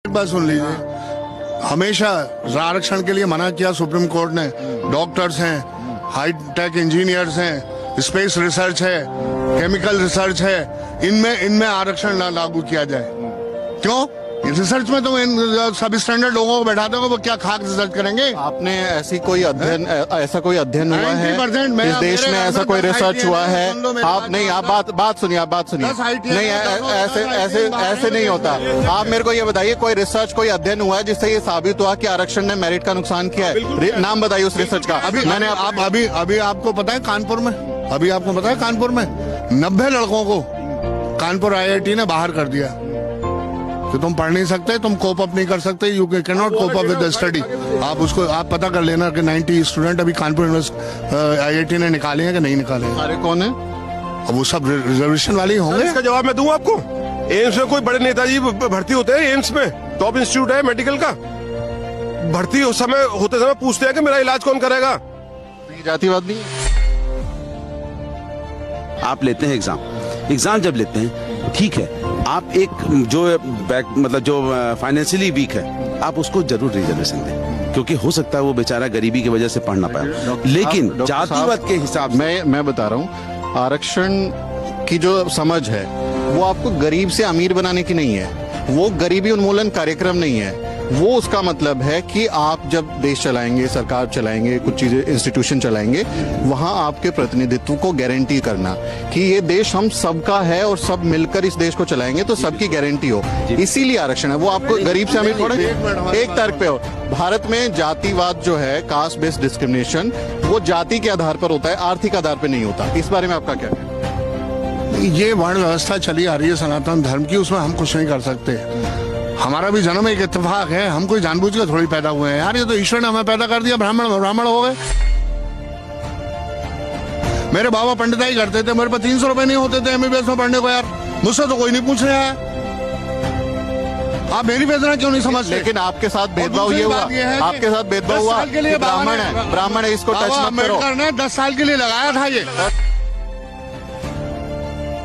एक बात सुन लीजिए, हमेशा आरक्षण के लिए मना किया सुप्रीम कोर्ट ने। डॉक्टर्स हैं, हाई टेक इंजीनियर्स हैं, स्पेस रिसर्च है, केमिकल रिसर्च है, इनमें आरक्षण ना लागू किया जाए। क्यों? रिसर्च में तो सब स्टैंडर्ड लोगों को बैठा दोगे, वो क्या खाक रिसर्च करेंगे? आपने ऐसा कोई अध्ययन हुआ है 90% इस देश में? ऐसा कोई रिसर्च हुआ है? आप नहीं, आप बात सुनिए नहीं, ऐसे नहीं होता। आप मेरे को ये बताइए, कोई रिसर्च, कोई अध्ययन हुआ है जिससे ये साबित हुआ कि आरक्षण ने मेरिट का नुकसान किया है? नाम बताइए उस रिसर्च का। अभी आपको पता है कानपुर में, 90 लड़कों को कानपुर IIT ने बाहर कर दिया कि तुम पढ़ नहीं सकते, तुम कोप अप नहीं कर सकते, you can not cope up with the study. आप पता कर लेना कि 90 स्टूडेंट अभी कानपुर IIT ने निकाले हैं कि नहीं निकाले हैं। अरे कौन है? अब वो सब रिजर्वेशन वाले ही होंगे। इसका जवाब मैं दूं आपको। एम्स में कोई बड़े नेताजी भर्ती होते हैं, एम्स में टॉप इंस्टीट्यूट है मेडिकल का, भर्ती उस समय होते समय पूछते हैं कि मेरा इलाज कौन करेगा। जातिवाद नहीं। आप लेते हैं एग्जाम जब लेते हैं, ठीक है, आप एक जो फाइनेंशियली वीक है, आप उसको जरूर रिजर्वेशन दें, क्योंकि हो सकता है वो बेचारा गरीबी की वजह से पढ़ ना पाए। लेकिन जातिवाद के हिसाब से मैं बता रहा हूँ, आरक्षण की जो समझ है वो आपको गरीब से अमीर बनाने की नहीं है, वो गरीबी उन्मूलन कार्यक्रम नहीं है। वो उसका मतलब है कि आप जब देश चलाएंगे, सरकार चलाएंगे, कुछ चीजें इंस्टीट्यूशन चलाएंगे, वहां आपके प्रतिनिधित्व को गारंटी करना कि ये देश हम सबका है और सब मिलकर इस देश को चलाएंगे, तो सबकी गारंटी हो। इसीलिए आरक्षण है। वो आपको गरीब से अमीर थोड़े एक तर्क पे हो। भारत में जातिवाद जो है, कास्ट बेस्ड डिस्क्रिमिनेशन, वो जाति के आधार पर होता है, आर्थिक आधार पर नहीं होता। इस बारे में आपका क्या कहना है? ये वर्ण व्यवस्था चली आ रही है सनातन धर्म की, उसमें हम कुछ नहीं कर सकते। हमारा भी जन्म एक इत्तेफाक है, हम कोई जानबूझ कर थोड़ी पैदा हुए हैं यार। ये तो ईश्वर ने हमें पैदा कर दिया, ब्राह्मण हो गए। मेरे बाबा पंडिताई करते थे, मेरे पास 300 रुपए नहीं होते थे MBBS में पढ़ने को यार। मुझसे तो कोई नहीं पूछ रहा है। आप मेरी वेदना क्यों नहीं समझते? लेकिन आपके साथ भेदभाव ये हुआ, आपके साथ भेदभाव हुआ, ब्राह्मण है, इसको टच मत करो। 10 साल के लिए लगाया था ये,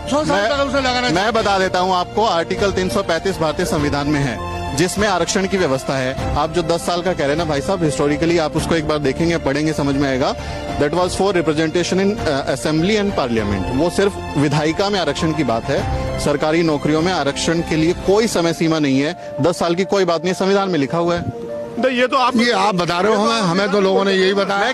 100 साल तक उसे लगाना। मैं बता देता हूं आपको, आर्टिकल 335 भारतीय संविधान में है, जिसमें आरक्षण की व्यवस्था है। आप जो 10 साल का कह रहे हैं ना भाई साहब, हिस्टोरिकली आप उसको एक बार देखेंगे, पढ़ेंगे, समझ में आएगा। That was for representation in assembly and parliament. वो सिर्फ विधायिका में आरक्षण की बात है। सरकारी नौकरियों में आरक्षण के लिए कोई समय सीमा नहीं है। 10 साल की कोई बात नहीं, संविधान में लिखा हुआ है। ये तो आप बता रहे हो हमें तो लोगों ने यही बताया।